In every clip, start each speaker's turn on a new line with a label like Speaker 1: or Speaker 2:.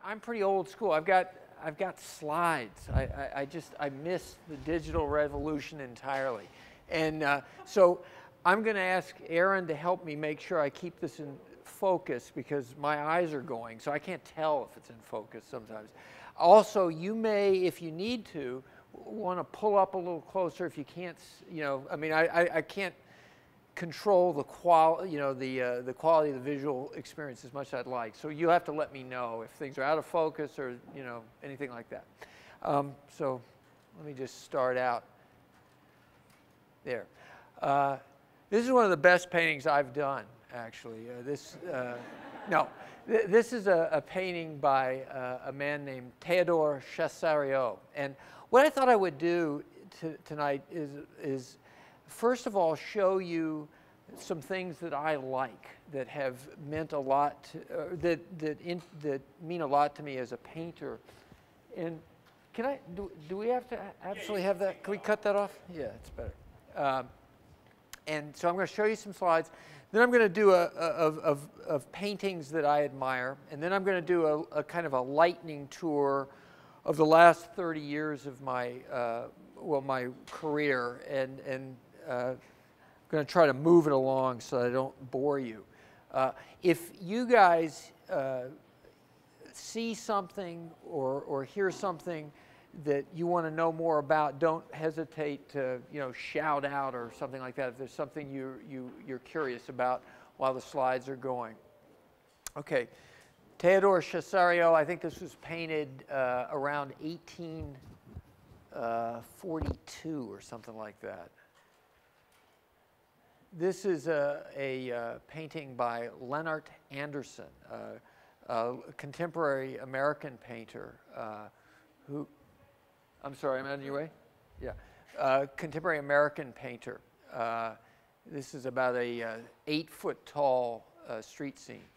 Speaker 1: I'm pretty old school. I've got slides. I miss the digital revolution entirely, and so I'm going to ask Aaron to help me make sure I keep this in focus because my eyes are going, so I can't tell if it's in focus sometimes. Also, you may, if you need to, want to pull up a little closer if you can't. You know, I mean, I can't control the quality, the quality of the visual experience as much as I'd like. So you have to let me know if things are out of focus or anything like that. So let me just start out there. This is one of the best paintings I've done, actually. This is a painting by a man named Théodore Chassareau. And what I thought I would do tonight is first of all, show you some things that I like that have meant a lot, that mean a lot to me as a painter. And do we have to absolutely have that? Can we cut that off? Yeah, it's better. And so I'm going to show you some slides. Then I'm going to do of paintings that I admire. And then I'm going to do a kind of a lightning tour of the last 30 years of my, my career. And I'm going to try to move it along so I don't bore you. If you guys see something or hear something that you want to know more about, don't hesitate to shout out or something like that if there's something you're curious about while the slides are going. Okay, Théodore Chassareau, I think this was painted around 1842 or something like that. This is a painting by Leonard Anderson, a contemporary American painter who, I'm sorry, I'm out of your way? Yeah. Contemporary American painter. This is about a 8-foot tall street scene.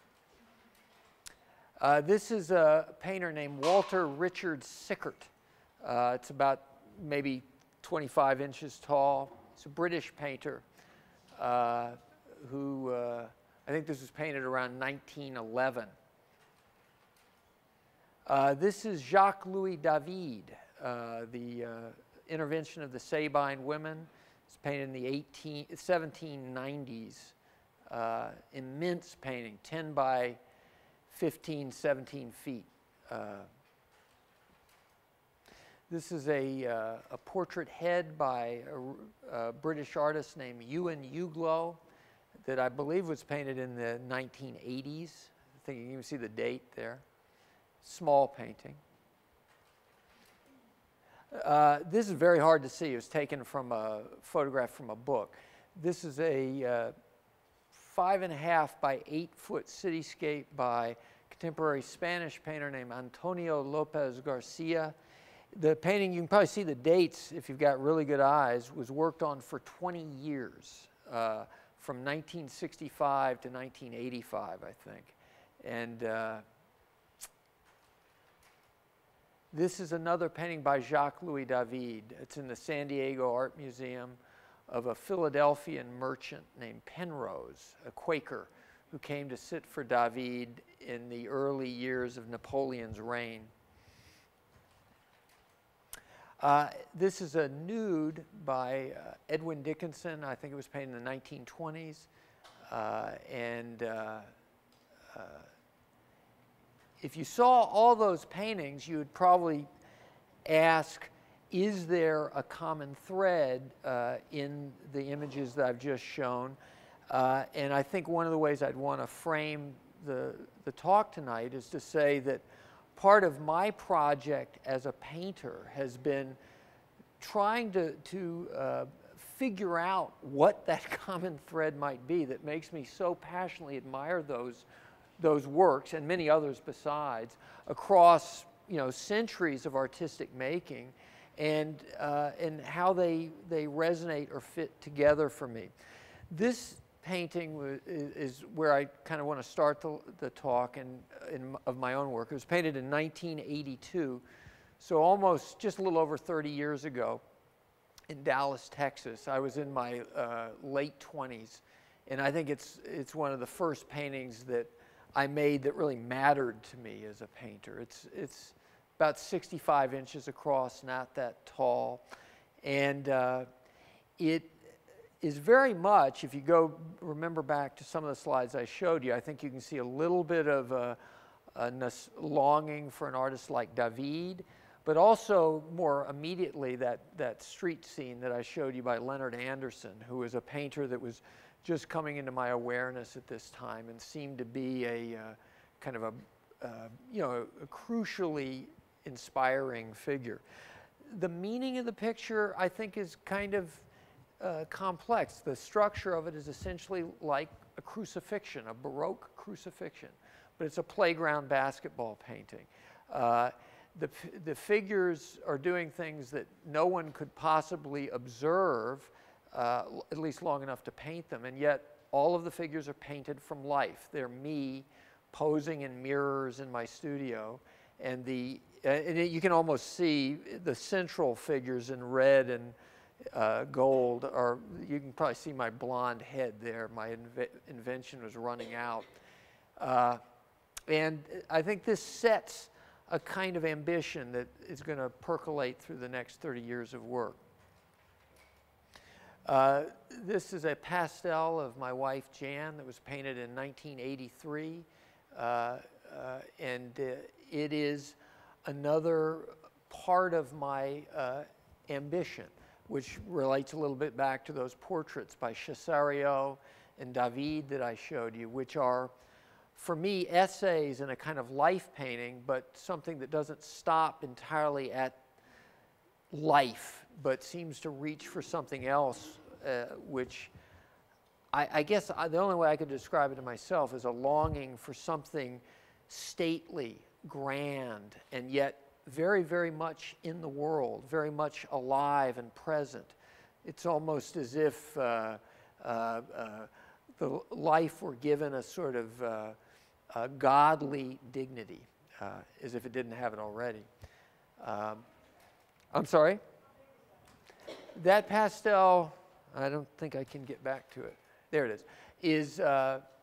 Speaker 1: This is a painter named Walter Richard Sickert. It's about maybe 25 inches tall. He's a British painter who, I think this was painted around 1911. This is Jacques-Louis David, the intervention of the Sabine women. It's painted in the 1790s. Immense painting, 10 by 15, 17 feet. This is a portrait head by a British artist named Ewan Uglow that I believe was painted in the 1980s. I think you can even see the date there. Small painting. This is very hard to see. It was taken from a photograph from a book. This is a 5.5 by 8-foot cityscape by contemporary Spanish painter named Antonio Lopez Garcia. The painting, you can probably see the dates if you've got really good eyes, was worked on for 20 years, from 1965 to 1985, I think. And this is another painting by Jacques-Louis David. It's in the San Diego Art Museum of a Philadelphian merchant named Penrose, a Quaker, who came to sit for David in the early years of Napoleon's reign. This is a nude by Edwin Dickinson. I think it was painted in the 1920s. If you saw all those paintings, you would probably ask, is there a common thread in the images that I've just shown? And I think one of the ways I'd want to frame the talk tonight is to say that part of my project as a painter has been trying to figure out what that common thread might be that makes me so passionately admire those works and many others besides across centuries of artistic making, and how they resonate or fit together for me. This painting is where I kind of want to start the talk of my own work. It was painted in 1982, so almost just a little over 30 years ago in Dallas, Texas. I was in my late 20s, and I think it's one of the first paintings that I made that really mattered to me as a painter. It's about 65 inches across, not that tall. And it is very much, if you go, remember back to some of the slides I showed you, I think you can see a little bit of a longing for an artist like David, but also more immediately that street scene that I showed you by Leonard Anderson, who was a painter that was just coming into my awareness at this time and seemed to be a kind of a crucially inspiring figure. The meaning of the picture, I think, is kind of complex. The structure of it is essentially like a crucifixion, a Baroque crucifixion, but it's a playground basketball painting. The figures are doing things that no one could possibly observe, at least long enough to paint them, and yet all of the figures are painted from life. They're me posing in mirrors in my studio, and you can almost see the central figures in red and gold, or you can probably see my blonde head there. My invention was running out. And I think this sets a kind of ambition that is going to percolate through the next 30 years of work. This is a pastel of my wife Jan that was painted in 1983. And it is another part of my ambition, which relates a little bit back to those portraits by Cesario and David that I showed you, which are, for me, essays in a kind of life painting, but something that doesn't stop entirely at life, but seems to reach for something else, which I guess the only way I could describe it to myself is a longing for something stately, grand, and yet very, very much in the world, very much alive and present. It's almost as if the life were given a sort of godly dignity, as if it didn't have it already. I'm sorry? That pastel, I don't think I can get back to it. There it is.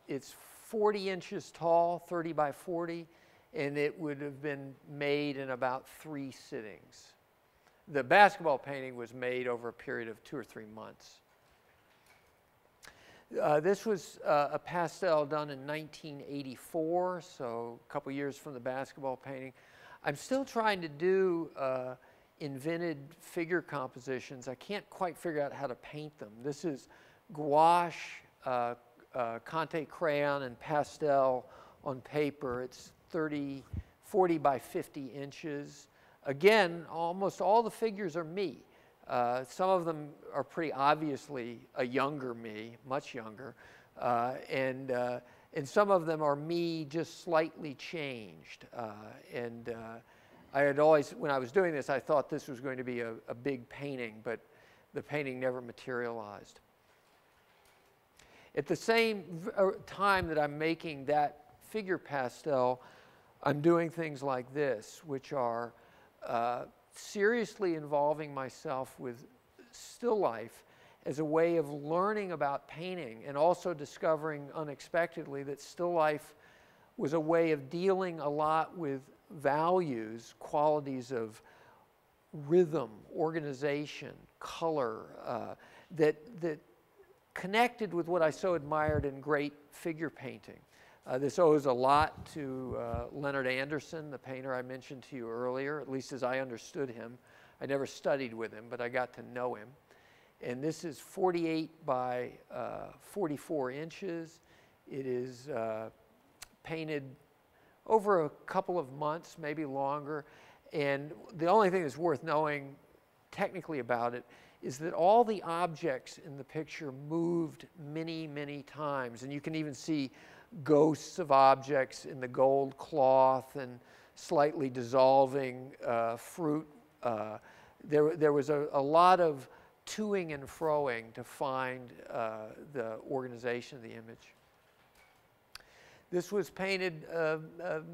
Speaker 1: It's 40 inches tall, 30 by 40, and it would have been made in about 3 sittings. The basketball painting was made over a period of 2 or 3 months. This was a pastel done in 1984, so a couple years from the basketball painting. I'm still trying to do invented figure compositions. I can't quite figure out how to paint them. This is gouache, Conte crayon, and pastel on paper. It's 40 by 50 inches. Again, almost all the figures are me. Some of them are pretty obviously a younger me, much younger, and some of them are me just slightly changed. I had always, when I was doing this, I thought this was going to be a big painting, but the painting never materialized. At the same time that I'm making that figure pastel, I'm doing things like this, which are seriously involving myself with still life as a way of learning about painting, and also discovering unexpectedly that still life was a way of dealing a lot with values, qualities of rhythm, organization, color, that connected with what I so admired in great figure painting. This owes a lot to Leonard Anderson, the painter I mentioned to you earlier, at least as I understood him. I never studied with him, but I got to know him. And this is 48 by 44 inches. It is painted over a couple of months, maybe longer. And the only thing that's worth knowing technically about it is that all the objects in the picture moved many, many times. And you can even see ghosts of objects in the gold cloth and slightly dissolving fruit. There was a lot of toing and froing to find the organization of the image. This was painted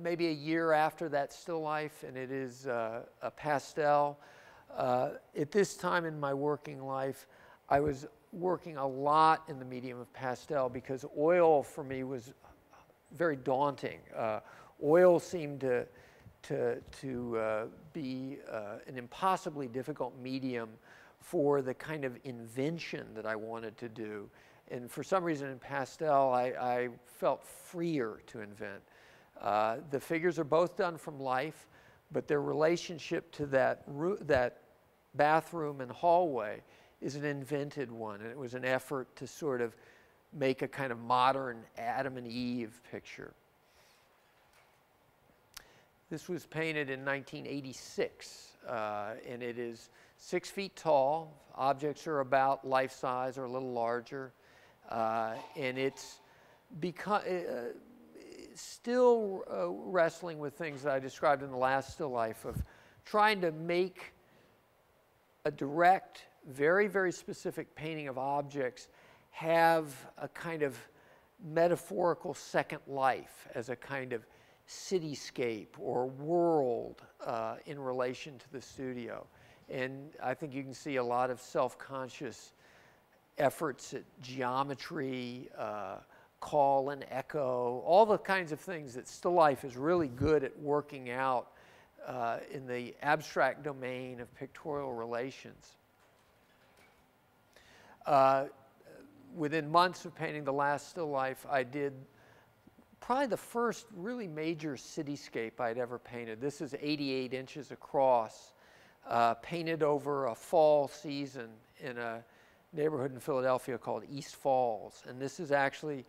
Speaker 1: maybe a year after that still life, and it is a pastel. At this time in my working life, I was working a lot in the medium of pastel because oil for me was very daunting. Oil seemed to be an impossibly difficult medium for the kind of invention that I wanted to do. And for some reason in pastel, I felt freer to invent. The figures are both done from life, but their relationship to that bathroom and hallway is an invented one. And it was an effort to sort of make a kind of modern Adam and Eve picture. This was painted in 1986, and it is 6 feet tall. Objects are about life size or a little larger, and it's still wrestling with things that I described in the last still life of trying to make a direct, very, very specific painting of objects have a kind of metaphorical second life as a kind of cityscape or world in relation to the studio. And I think you can see a lot of self-conscious efforts at geometry, call and echo, all the kinds of things that still life is really good at working out in the abstract domain of pictorial relations. Within months of painting the last still life, I did probably the first really major cityscape I'd ever painted. This is 88 inches across, painted over a fall season in a neighborhood in Philadelphia called East Falls. And this is actually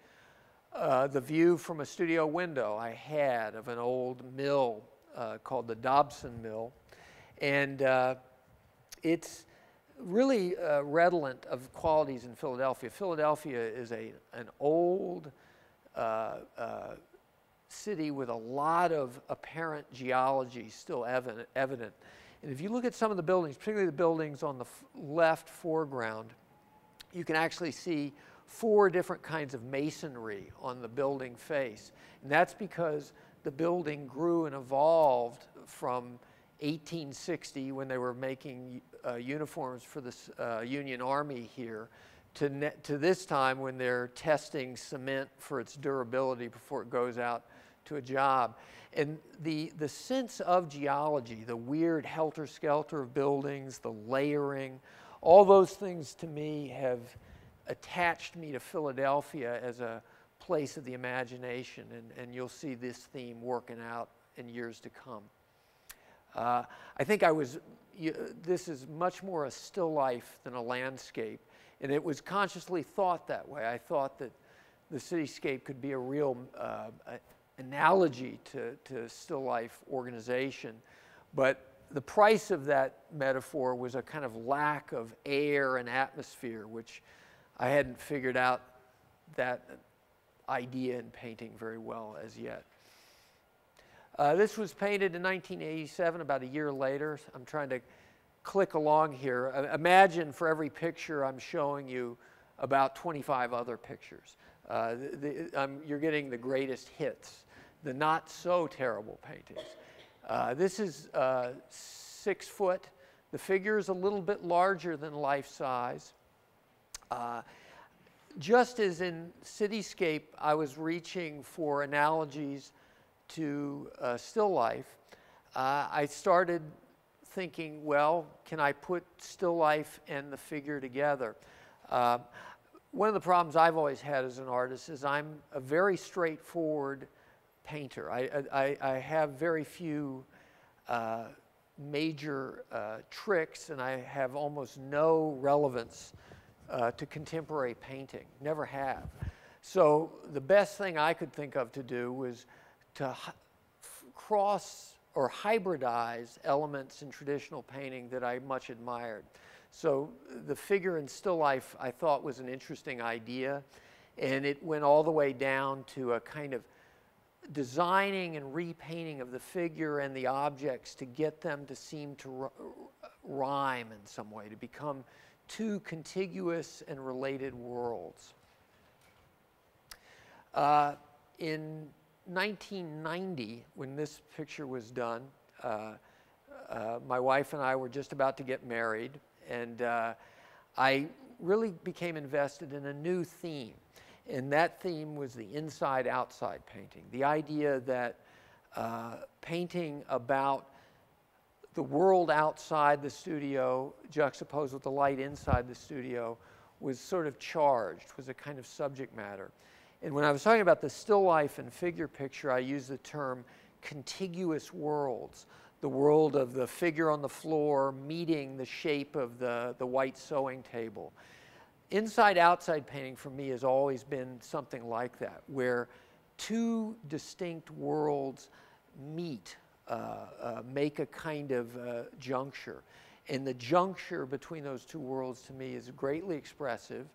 Speaker 1: the view from a studio window I had of an old mill called the Dobson Mill. And it's really redolent of qualities in Philadelphia. Philadelphia is an old city with a lot of apparent geology still evident. And if you look at some of the buildings, particularly the buildings on the left foreground, you can actually see 4 different kinds of masonry on the building face. And that's because the building grew and evolved from 1860, when they were making uniforms for the Union Army here, to this time when they're testing cement for its durability before it goes out to a job. And the sense of geology, the weird helter-skelter of buildings, the layering, all those things to me have attached me to Philadelphia as a place of the imagination, and you'll see this theme working out in years to come. I think this is much more a still life than a landscape, and it was consciously thought that way. I thought that the cityscape could be a real analogy to still life organization, but the price of that metaphor was a kind of lack of air and atmosphere, which I hadn't figured out that idea in painting very well as yet. This was painted in 1987, about a year later. I'm trying to click along here. Imagine for every picture I'm showing you about 25 other pictures. You're getting the greatest hits, the not so terrible paintings. This is 6 foot. The figure is a little bit larger than life size. Just as in cityscape, I was reaching for analogies to still life, I started thinking, well, can I put still life and the figure together? One of the problems I've always had as an artist is I'm a very straightforward painter. I have very few major tricks, and I have almost no relevance to contemporary painting, never have. So the best thing I could think of to do was to cross or hybridize elements in traditional painting that I much admired. So the figure in still life I thought was an interesting idea, and it went all the way down to a kind of designing and repainting of the figure and the objects to get them to seem to rhyme in some way, to become 2 contiguous and related worlds. In 1990, when this picture was done, my wife and I were just about to get married, and I really became invested in a new theme. And that theme was the inside-outside painting, the idea that painting about the world outside the studio juxtaposed with the light inside the studio was sort of charged, was a kind of subject matter. And when I was talking about the still life and figure picture, I used the term contiguous worlds, the world of the figure on the floor meeting the shape of the white sewing table. Inside-outside painting for me has always been something like that, where two distinct worlds meet, make a kind of juncture. And the juncture between those two worlds to me is greatly expressive.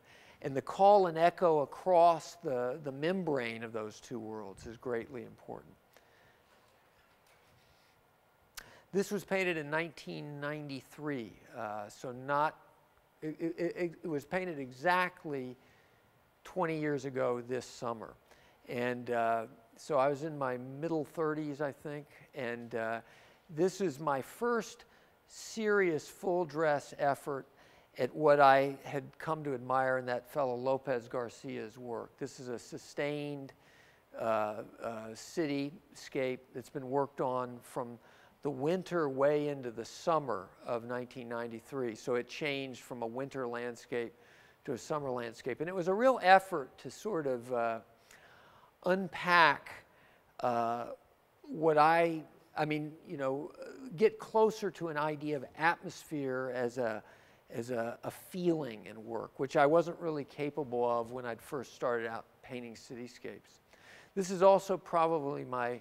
Speaker 1: And the call and echo across the membrane of those two worlds is greatly important. This was painted in 1993, so not, it was painted exactly 20 years ago this summer. And so I was in my middle 30s, I think, and this is my first serious full dress effort at what I had come to admire in that fellow Lopez Garcia's work. This is a sustained cityscape that's been worked on from the winter way into the summer of 1993. So it changed from a winter landscape to a summer landscape. And it was a real effort to sort of unpack what I mean, you know, get closer to an idea of atmosphere as a feeling in work, which I wasn't really capable of when I'd first started out painting cityscapes. This is also probably my,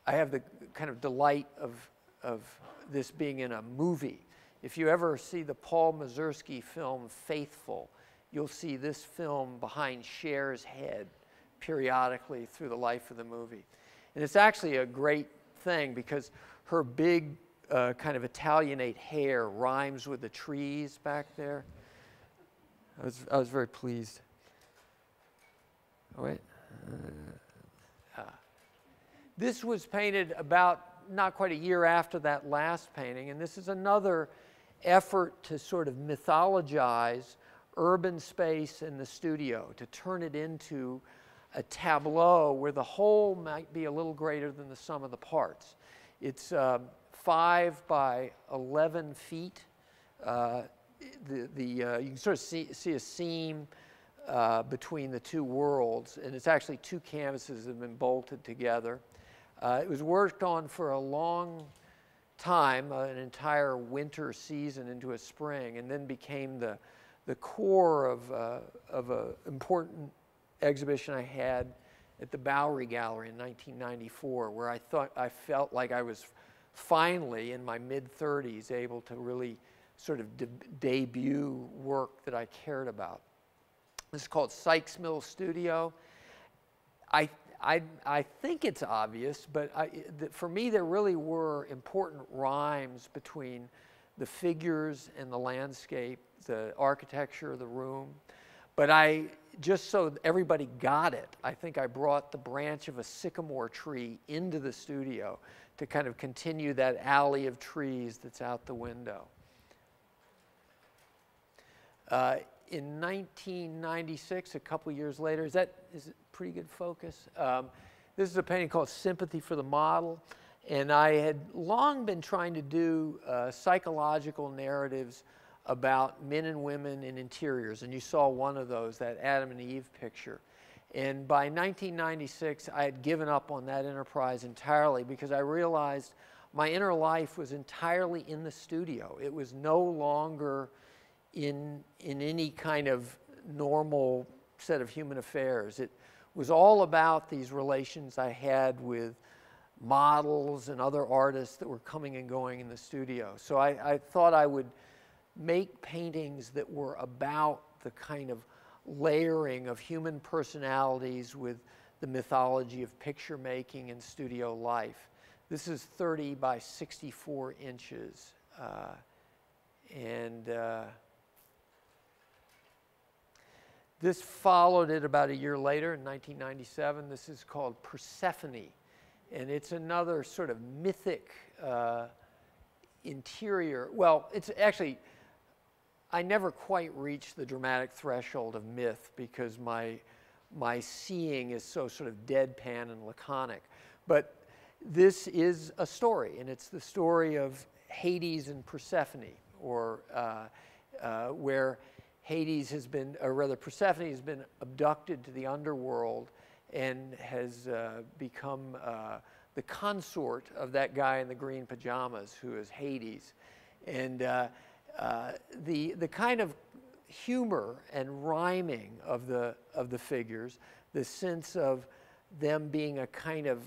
Speaker 1: I have the kind of delight of this being in a movie. If you ever see the Paul Mazursky film Faithful, you'll see this film behind Cher's head periodically through the life of the movie. And it's actually a great thing because her big kind of Italianate hair rhymes with the trees back there. I was very pleased. Oh, wait. This was painted about not quite a year after that last painting, and this is another effort to sort of mythologize urban space in the studio, to turn it into a tableau where the whole might be a little greater than the sum of the parts. It's 5 by 11 feet. You can sort of see a seam between the two worlds, and it's actually two canvases that have been bolted together. It was worked on for a long time, an entire winter season into a spring, and then became the core of an important exhibition I had at the Bowery Gallery in 1994, where I felt like I was finally, in my mid-30s, able to really sort of debut work that I cared about. This is called Sykes Mill Studio. I think it's obvious, but for me there really were important rhymes between the figures and the landscape, the architecture of the room. But just so everybody got it, I think I brought the branch of a sycamore tree into the studio to kind of continue that alley of trees that's out the window. In 1996, a couple years later, is it pretty good focus? This is a painting called Sympathy for the Model, and I had long been trying to do psychological narratives about men and women in interiors, and you saw one of those, that Adam and Eve picture. And by 1996, I had given up on that enterprise entirely because I realized my inner life was entirely in the studio. It was no longer in any kind of normal set of human affairs. It was all about these relations I had with models and other artists that were coming and going in the studio. So I thought I would make paintings that were about the kind of layering of human personalities with the mythology of picture making and studio life. This is 30 by 64 inches. This followed it about a year later in 1997. This is called Persephone. And it's another sort of mythic interior. Well, it's actually, I never quite reached the dramatic threshold of myth because my seeing is so sort of deadpan and laconic. But this is a story, and it's the story of Hades and Persephone, or where Hades has been, or rather Persephone has been abducted to the underworld and has become the consort of that guy in the green pajamas who is Hades. And the kind of humor and rhyming of the figures, the sense of them being a kind of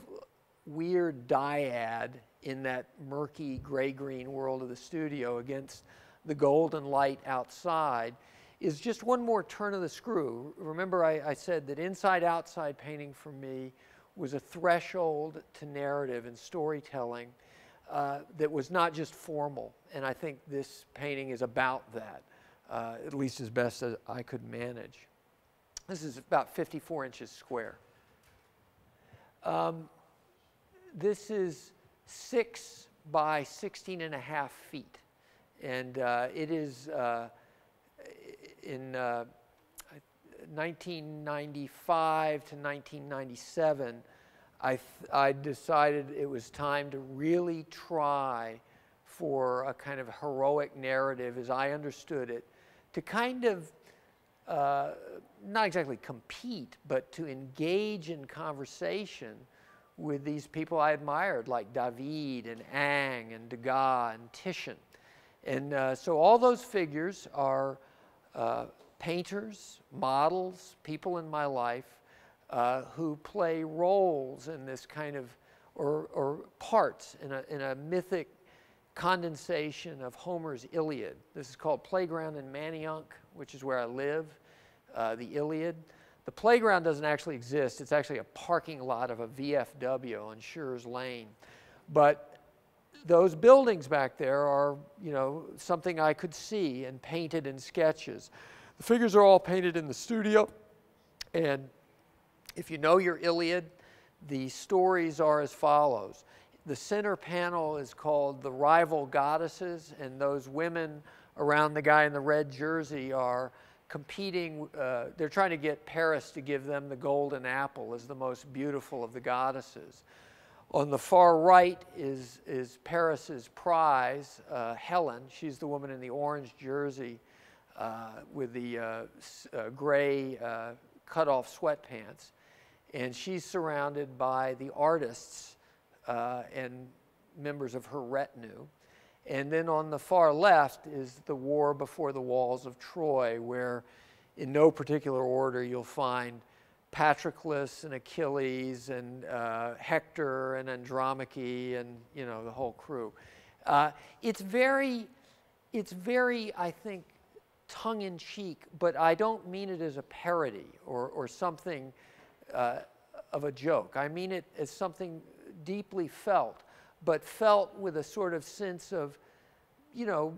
Speaker 1: weird dyad in that murky gray-green world of the studio against the golden light outside, is just one more turn of the screw. Remember I said that inside-outside painting for me was a threshold to narrative and storytelling that was not just formal, and I think this painting is about that, at least as best as I could manage. This is about 54 inches square. This is 6 by 16 and a half feet, and it is in 1995 to 1997, I decided it was time to really try for a kind of heroic narrative, as I understood it, to kind of, not exactly compete, but to engage in conversation with these people I admired, like David and Ang and Degas and Titian. And so all those figures are painters, models, people in my life who play roles in this kind of, or parts in a mythic condensation of Homer's Iliad. This is called Playground in Manayunk, which is where I live, the Iliad. The playground doesn't actually exist. It's actually a parking lot of a VFW on Schurz Lane. But those buildings back there are, you know, something I could see and painted in sketches. The figures are all painted in the studio. And if you know your Iliad, the stories are as follows. The center panel is called The Rival Goddesses, and those women around the guy in the red jersey are competing. They're trying to get Paris to give them the golden apple as the most beautiful of the goddesses. On the far right is Paris's prize, Helen. She's the woman in the orange jersey with the gray cut-off sweatpants. And she's surrounded by the artists and members of her retinue. And then on the far left is the war before the walls of Troy, where in no particular order you'll find Patroclus and Achilles and Hector and Andromache and, you know, the whole crew. It's very, I think, tongue-in-cheek, but I don't mean it as a parody or something of a joke. I mean it as something deeply felt, but felt with a sort of sense of, you know,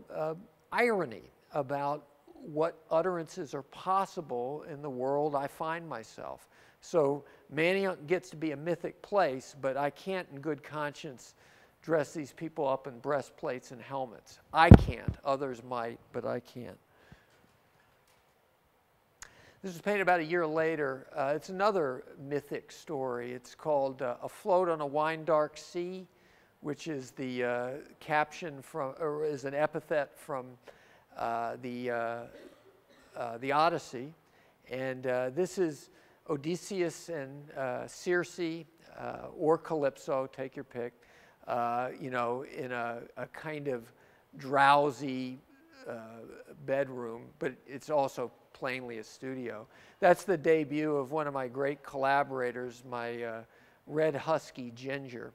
Speaker 1: irony about what utterances are possible in the world I find myself. So Manayunk gets to be a mythic place, but I can't in good conscience dress these people up in breastplates and helmets. I can't. Others might, but I can't. This was painted about a year later. It's another mythic story. It's called Afloat on a Wine Dark Sea, which is the caption from, or is an epithet from the Odyssey. And this is Odysseus and Circe, or Calypso, take your pick, you know, in a kind of drowsy bedroom, but it's also plainly a studio. That's the debut of one of my great collaborators, my red husky Ginger.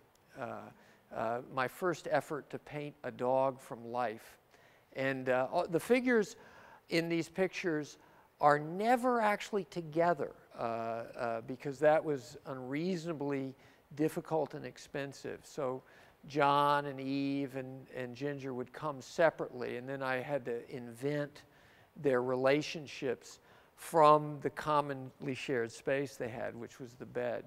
Speaker 1: My first effort to paint a dog from life. And the figures in these pictures are never actually together because that was unreasonably difficult and expensive. So John and Eve and Ginger would come separately, and then I had to invent their relationships from the commonly shared space they had, which was the bed.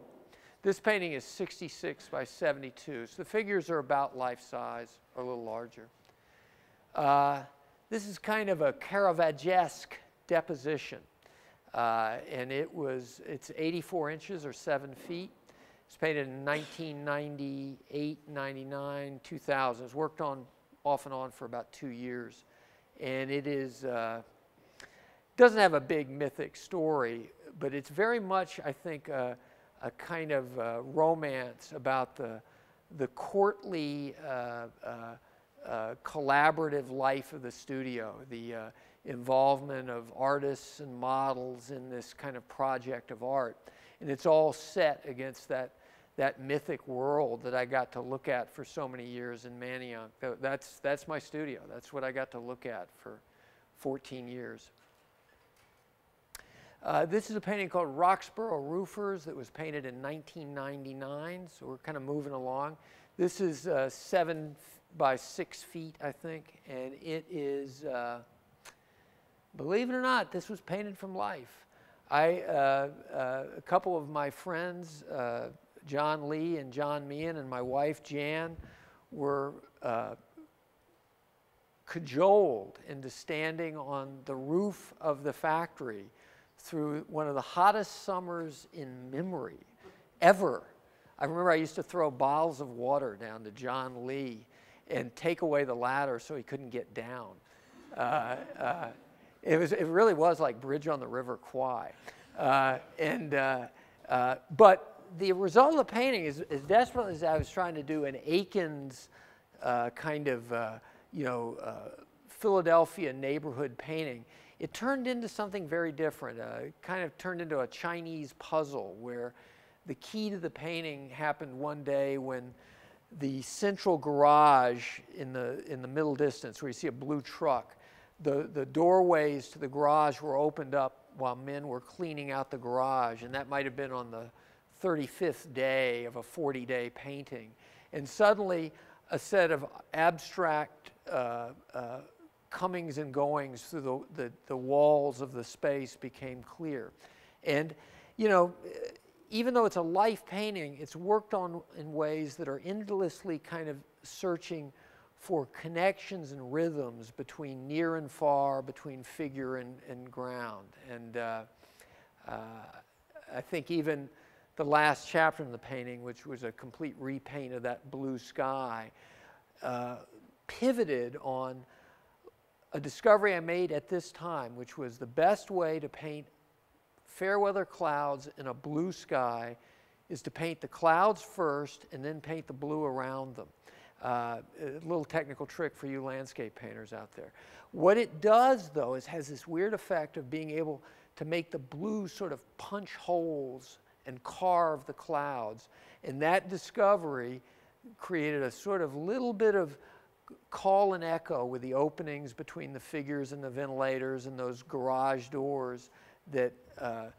Speaker 1: This painting is 66 by 72, so the figures are about life size or a little larger. this is kind of a Caravagesque deposition. And it's 84 inches or 7 feet. It's painted in 1998, 99, 2000. It's worked on off and on for about 2 years. And it doesn't have a big mythic story, but it's very much, I think, a kind of romance about the courtly, collaborative life of the studio, the involvement of artists and models in this kind of project of art. And it's all set against that mythic world that I got to look at for so many years in Manayunk. That's my studio. That's what I got to look at for 14 years. This is a painting called Roxborough Roofers that was painted in 1999, so we're kind of moving along. This is 7 by 6 feet, I think, and it is, believe it or not, this was painted from life. A couple of my friends, John Lee and John Meehan, and my wife Jan, were cajoled into standing on the roof of the factory through one of the hottest summers in memory ever. I remember I used to throw bottles of water down to John Lee and take away the ladder so he couldn't get down. It really was like Bridge on the River Kwai. But the result of the painting is as desperately as I was trying to do an Aikens kind of Philadelphia neighborhood painting, it turned into something very different. It kind of turned into a Chinese puzzle where the key to the painting happened one day when the central garage in the middle distance, where you see a blue truck, the doorways to the garage were opened up while men were cleaning out the garage, and that might have been on the 35th day of a 40-day painting. And suddenly a set of abstract comings and goings through the walls of the space became clear. And, you know, even though it's a life painting, it's worked on in ways that are endlessly kind of searching for connections and rhythms between near and far, between figure and ground. And I think even the last chapter in the painting, which was a complete repaint of that blue sky, pivoted on a discovery I made at this time, which was the best way to paint fair weather clouds in a blue sky is to paint the clouds first and then paint the blue around them. A little technical trick for you landscape painters out there. What it does, though, is has this weird effect of being able to make the blue sort of punch holes and carve the clouds. And that discovery created a sort of little bit of call and echo with the openings between the figures and the ventilators and those garage doors that I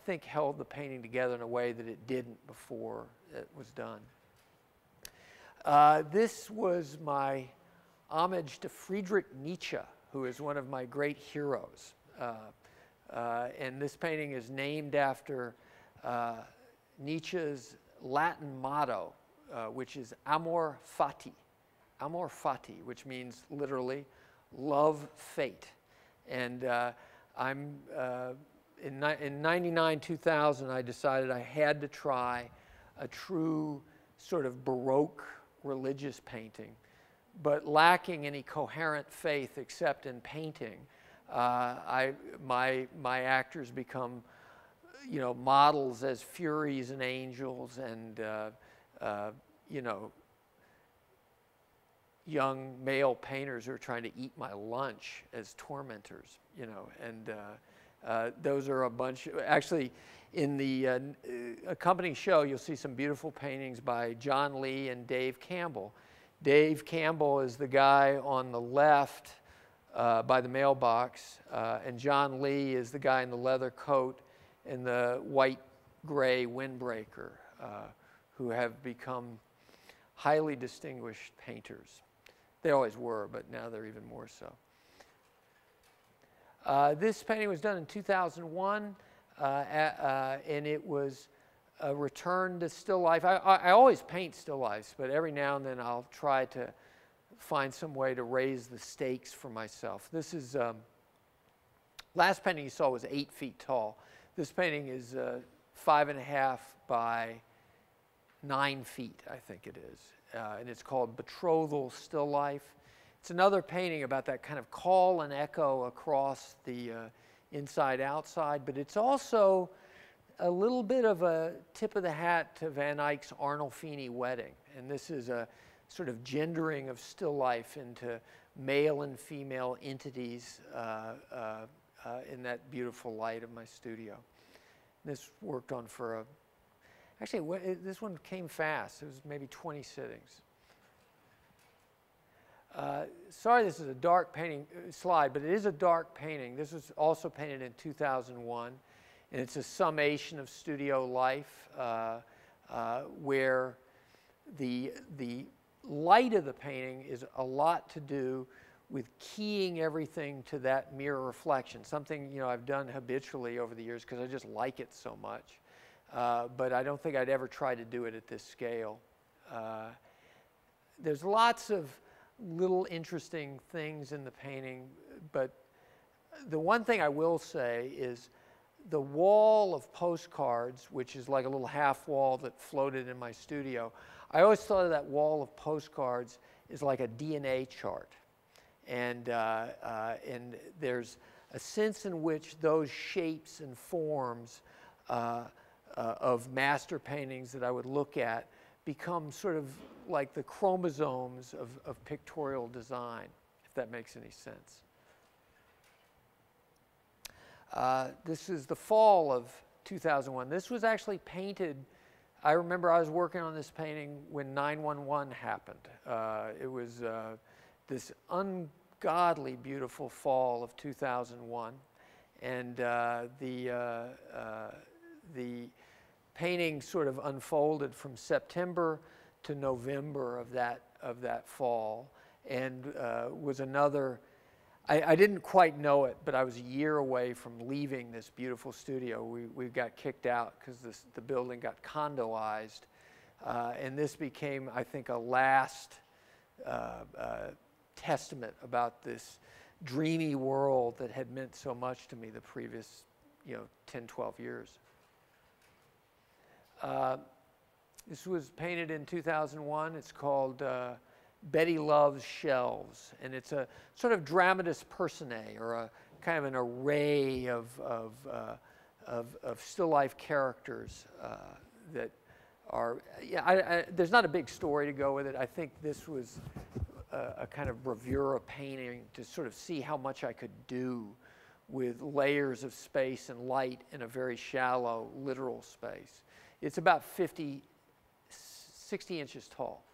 Speaker 1: think held the painting together in a way that it didn't before it was done. This was my homage to Friedrich Nietzsche, who is one of my great heroes. And this painting is named after Nietzsche's Latin motto, which is Amor Fati. Amor Fati, which means literally love fate. And in 99, 2000, I decided I had to try a true sort of Baroque religious painting, but lacking any coherent faith except in painting. My actors become, you know, models as furies and angels, and you know, young male painters who are trying to eat my lunch as tormentors, you know, and those are a bunch. Actually, in the accompanying show, you'll see some beautiful paintings by John Lee and Dave Campbell. Dave Campbell is the guy on the left by the mailbox, and John Lee is the guy in the leather coat and the white-gray windbreaker, who have become highly distinguished painters. They always were, but now they're even more so. This painting was done in 2001, and it was a return to still life. I always paint still lifes, but every now and then I'll try to find some way to raise the stakes for myself. This is, last painting you saw was 8 feet tall. This painting is 5.5 by 9 feet, I think it is. And it's called Betrothal Still Life. It's another painting about that kind of call and echo across the inside-outside, but it's also a little bit of a tip of the hat to Van Eyck's Arnolfini Wedding. And this is a sort of gendering of still life into male and female entities in that beautiful light of my studio. This worked on for actually, this one came fast. It was maybe 20 sittings. Sorry, this is a dark painting slide, but it is a dark painting. This was also painted in 2001, and it's a summation of studio life where the light of the painting is a lot to do with keying everything to that mirror reflection, something I've done habitually over the years because I just like it so much. But I don't think I'd ever try to do it at this scale. There's lots of little interesting things in the painting, but the one thing I will say is the wall of postcards, which is like a little half wall that floated in my studio, I always thought of that wall of postcards as like a DNA chart. And there's a sense in which those shapes and forms of master paintings that I would look at become sort of like the chromosomes of pictorial design, if that makes any sense. This is the fall of 2001. This was actually painted, I remember I was working on this painting when 9/11 happened. It was this ungodly beautiful fall of 2001. And the painting sort of unfolded from September to November of that fall, and was another. I didn't quite know it, but I was a year away from leaving this beautiful studio. We got kicked out because the building got condoized, and this became, I think, a last testament about this dreamy world that had meant so much to me the previous 10, 12 years. This was painted in 2001. It's called Betty Loves Shelves, and it's a sort of dramatis personae, or a kind of an array of still life characters that are. There's not a big story to go with it. I think this was a kind of bravura painting to sort of see how much I could do with layers of space and light in a very shallow literal space. It's about 60 inches tall.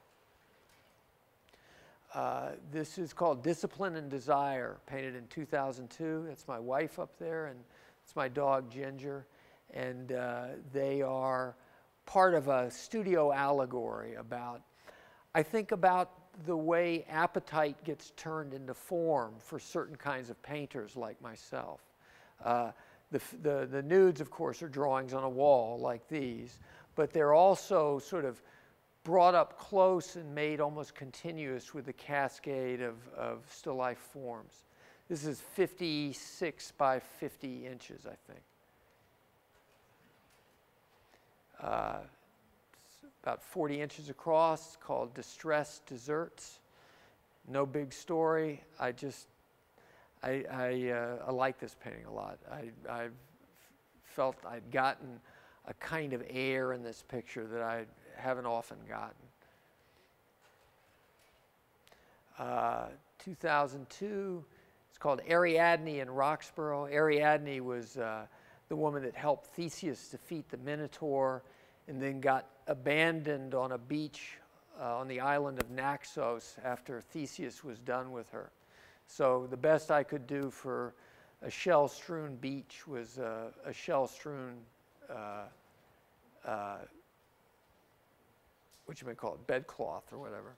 Speaker 1: This is called Discipline and Desire, painted in 2002. That's my wife up there, and it's my dog Ginger. And they are part of a studio allegory about, I think, about the way appetite gets turned into form for certain kinds of painters like myself. The nudes, of course, are drawings on a wall like these, but they're also sort of brought up close and made almost continuous with the cascade of still life forms. This is 56 by 50 inches, I think. It's about 40 inches across. It's called Distressed Desserts. No big story. I like this painting a lot. I felt I'd gotten a kind of air in this picture that I haven't often gotten. 2002, it's called Ariadne in Roxborough. Ariadne was the woman that helped Theseus defeat the Minotaur and then got abandoned on a beach on the island of Naxos after Theseus was done with her. So the best I could do for a shell-strewn beach was a shell-strewn what you may call it, bedcloth or whatever.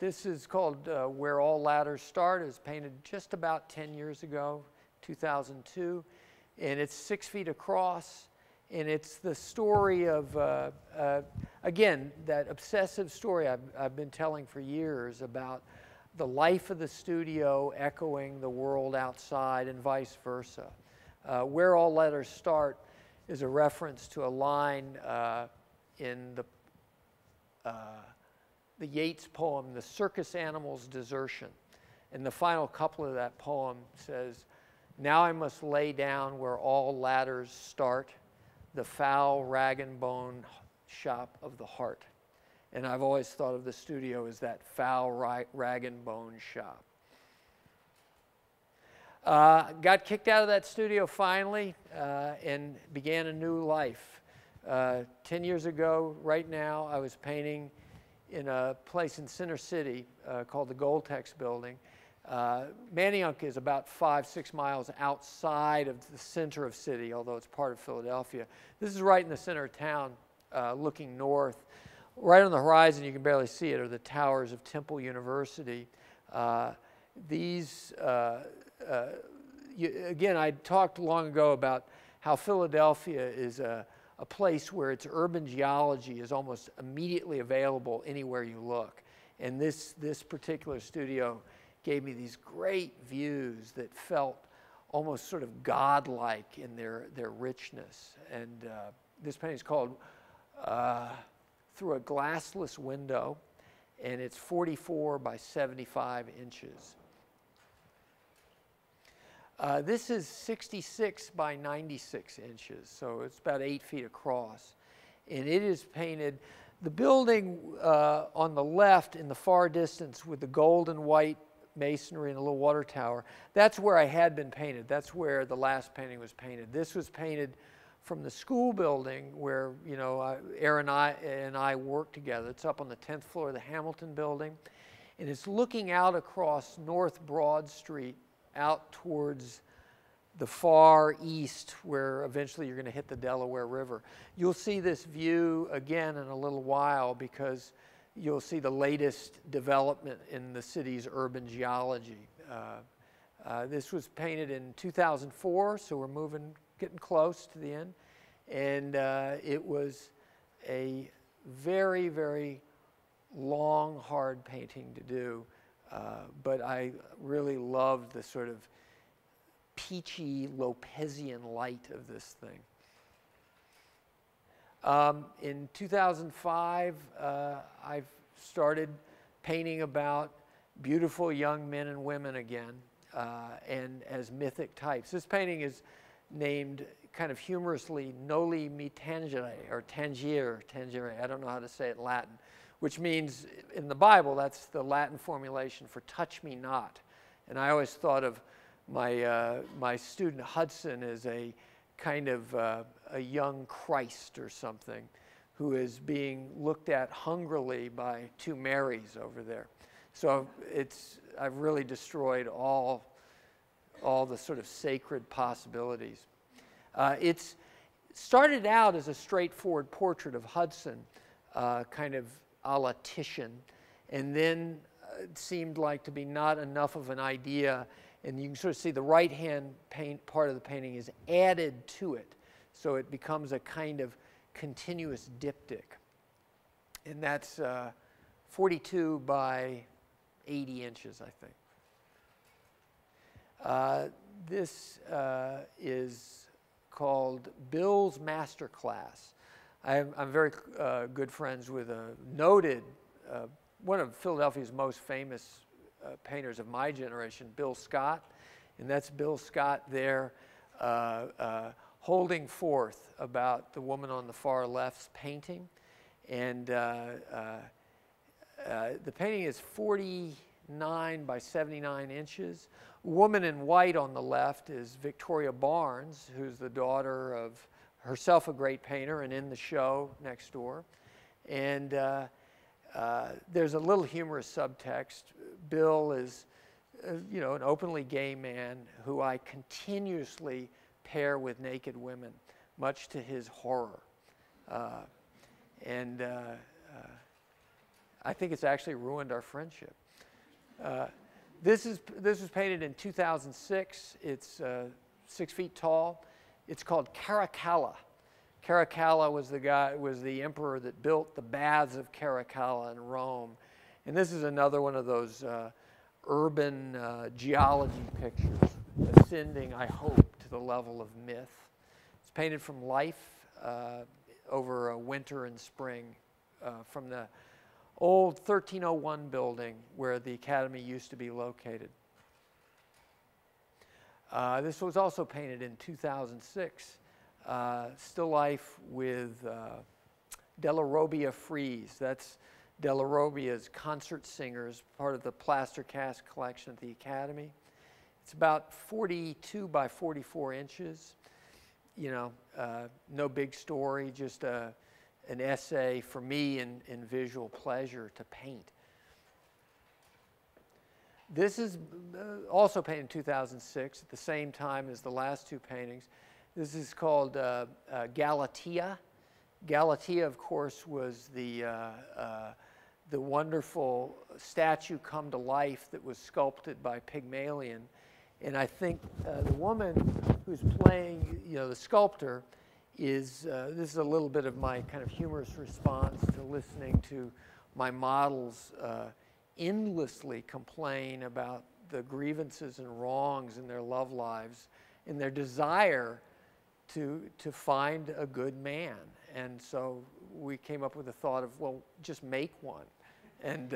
Speaker 1: This is called Where All Ladders Start. It was painted just about 10 years ago, 2002. And it's 6 feet across, And it's the story of, again, that obsessive story I've been telling for years about the life of the studio echoing the world outside and vice versa. Where All Letters Start is a reference to a line in the Yeats poem, The Circus Animal's Desertion. And the final couplet of that poem says, "Now I must lay down where all ladders start, the foul rag and bone shop of the heart." And I've always thought of the studio as that foul rag and bone shop. Got kicked out of that studio finally and began a new life. 10 years ago, right now, I was painting in a place in Center City called the Goltex Building. Manayunk is about 5-6 miles outside of the center of city, although it's part of Philadelphia. This is right in the center of town, looking north. Right on the horizon, you can barely see it, are the towers of Temple University. Again, I talked long ago about how Philadelphia is a place where its urban geology is almost immediately available anywhere you look. And this particular studio gave me these great views that felt almost sort of godlike in their richness. And this painting is called Through a Glassless Window, and it's 44 by 75 inches. This is 66 by 96 inches, so it's about 8 feet across. And it is painted, the building on the left in the far distance with the gold and white masonry and a little water tower, that's where I had been painted. That's where the last painting was painted. This was painted from the school building where, you know, Aaron and I worked together. It's up on the 10th floor of the Hamilton building. And it's looking out across North Broad Street out towards the far east where eventually you're going to hit the Delaware River. You'll see this view again in a little while because you'll see the latest development in the city's urban geology. This was painted in 2004, so we're getting close to the end. And it was a very, very long, hard painting to do. But I really loved the sort of peachy Lopesian light of this thing. In 2005, I've started painting about beautiful young men and women again, and as mythic types. This painting is named kind of humorously Noli me tangere, or tangere, I don't know how to say it in Latin, which means in the Bible, that's the Latin formulation for touch me not. And I always thought of my student Hudson as a kind of a young Christ or something who is being looked at hungrily by two Marys over there. So I've really destroyed all the sort of sacred possibilities. It's started out as a straightforward portrait of Hudson, kind of a la Titian, and then it seemed like to be not enough of an idea, and you can sort of see the right-hand part of the painting is added to it, so it becomes a kind of continuous diptych. And that's 42 by 80 inches, I think. This is called Bill's Masterclass. I'm very good friends with a noted, one of Philadelphia's most famous painters of my generation, Bill Scott. And that's Bill Scott there holding forth about the woman on the far left's painting. And the painting is 49 by 79 inches. Woman in white on the left is Victoria Barnes, who's the daughter of herself a great painter and in the show next door. And there's a little humorous subtext. Bill is, you know, an openly gay man who I continuously pair with naked women, much to his horror. And I think it's actually ruined our friendship. This was painted in 2006. It's 6 feet tall. It's called Caracalla. Caracalla was the emperor that built the baths of Caracalla in Rome. And this is another one of those urban geology pictures, ascending, I hope, to the level of myth. It's painted from life over a winter and spring from the old 1301 building where the academy used to be located. This was also painted in 2006. Still life with Della Robbia frieze. That's Della Robbia's concert singers, part of the plaster cast collection at the Academy. It's about 42 by 44 inches. You know, no big story, just an essay for me in visual pleasure to paint. This is also painted in 2006 at the same time as the last two paintings. This is called Galatea. Galatea, of course, was the wonderful statue come to life that was sculpted by Pygmalion. And I think the woman who's playing, you know, the sculptor is, this is a little bit of my kind of humorous response to listening to my models endlessly complain about the grievances and wrongs in their love lives and their desire to find a good man. And so we came up with the thought of, well, just make one. And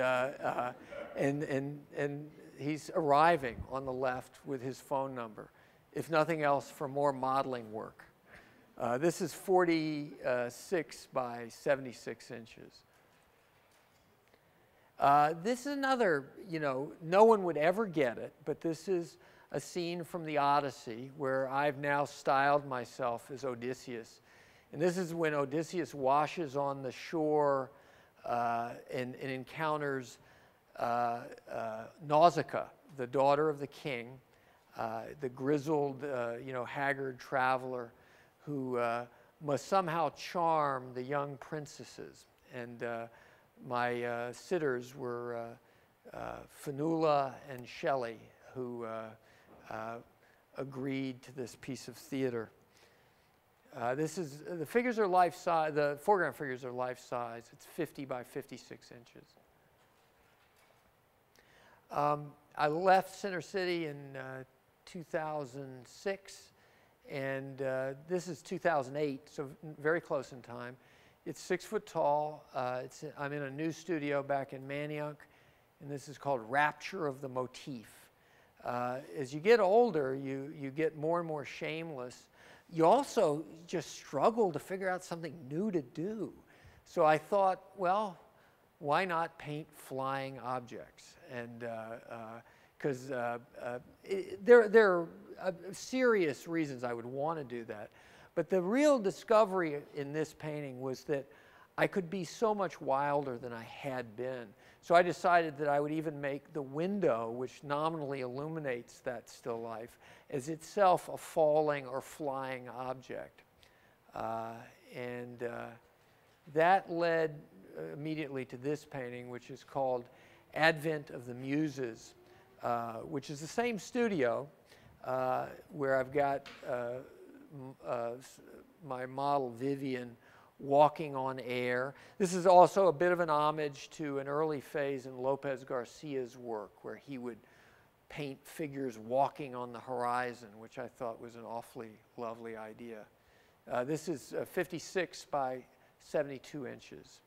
Speaker 1: he's arriving on the left with his phone number, if nothing else, for more modeling work. This is 46 by 76 inches. This is another, you know, no one would ever get it, but this is a scene from the Odyssey where I've now styled myself as Odysseus. And this is when Odysseus washes on the shore and encounters Nausicaa, the daughter of the king, the grizzled, you know, haggard traveler who must somehow charm the young princesses. And my sitters were Fionnuala and Shelley, who agreed to this piece of theater. This is, the figures are life size, the foreground figures are life size. It's 50 by 56 inches. I left Center City in 2006, and this is 2008, so very close in time. It's 6 foot tall. I'm in a new studio back in Manayunk, and this is called Rapture of the Motif. As you get older, you get more and more shameless. You also just struggle to figure out something new to do. So I thought, well, why not paint flying objects? And because there are serious reasons I would want to do that. But the real discovery in this painting was that I could be so much wilder than I had been. So I decided that I would even make the window, which nominally illuminates that still life, as itself a falling or flying object. That led immediately to this painting, which is called Advent of the Muses, which is the same studio where I've got my model Vivian walking on air. This is also a bit of an homage to an early phase in Lopez Garcia's work where he would paint figures walking on the horizon, which I thought was an awfully lovely idea. This is 56 by 72 inches.